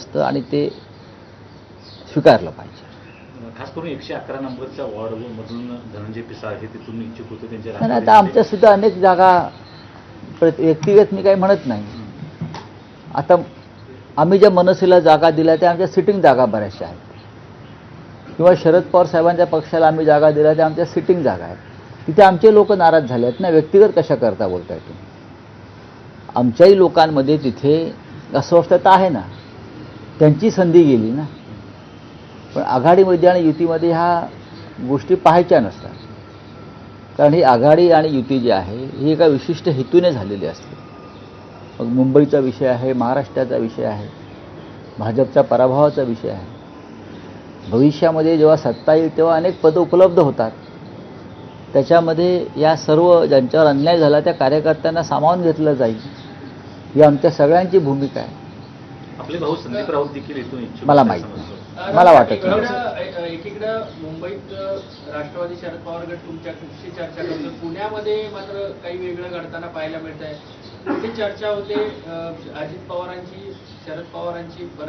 असतं आणि ते स्वीकारलं पाहिजे. खास करून 111 नंबरच्या वॉर्डमधून धनंजय पिसाळ हे तिथून इच्छुक होते त्यांच्या आणि आता आमच्या सुद्धा अनेक जागा व्यक्तिगत मी काही म्हणत नाही. आता आम्ही ज्या मनसेला जागा दिल्या त्या आमच्या सिटिंग जागा बऱ्याचशा आहेत, किंवा शरद पवार साहेबांच्या पक्षाला आम्ही जागा दिल्या त्या आमच्या सिटिंग जागा आहेत. तिथे आमचे लोक नाराज झाले आहेत ना. व्यक्तिगत कशा करता बोलताय तुम्ही? आमच्याही लोकांमध्ये तिथे अस्वस्थता आहे ना, त्यांची संधी गेली ना. पण आघाडीमध्ये आणि युतीमध्ये ह्या गोष्टी पाहायच्या नसतात, कारण ही आघाडी आणि युती जी आहे ही एका विशिष्ट हेतूने झालेली असते. मग मुंबईचा विषय आहे, महाराष्ट्राचा विषय आहे, भाजपचा पराभवाचा विषय आहे. भविष्यामध्ये जेव्हा सत्ता येईल तेव्हा अनेक पदं उपलब्ध होतात. त्याच्यामध्ये या सर्व ज्यांच्यावर अन्याय झाला त्या कार्यकर्त्यांना सामावून घेतलं जाईल, ही आमच्या सगळ्यांची भूमिका आहे. आपले भाऊ संदीप राऊत देखील इथून इच्छुक मला माहीत नाही, मला वाटत नाही. एकीकडे मुंबईत राष्ट्रवादी शरद पवार गट तुमच्याशी चर्चा करतो, पुण्यामध्ये मात्र काही वेगळं घडताना पाहायला मिळत आहे. कुठे चर्चा होते अजित पवारांची, शरद पवारांची, बरं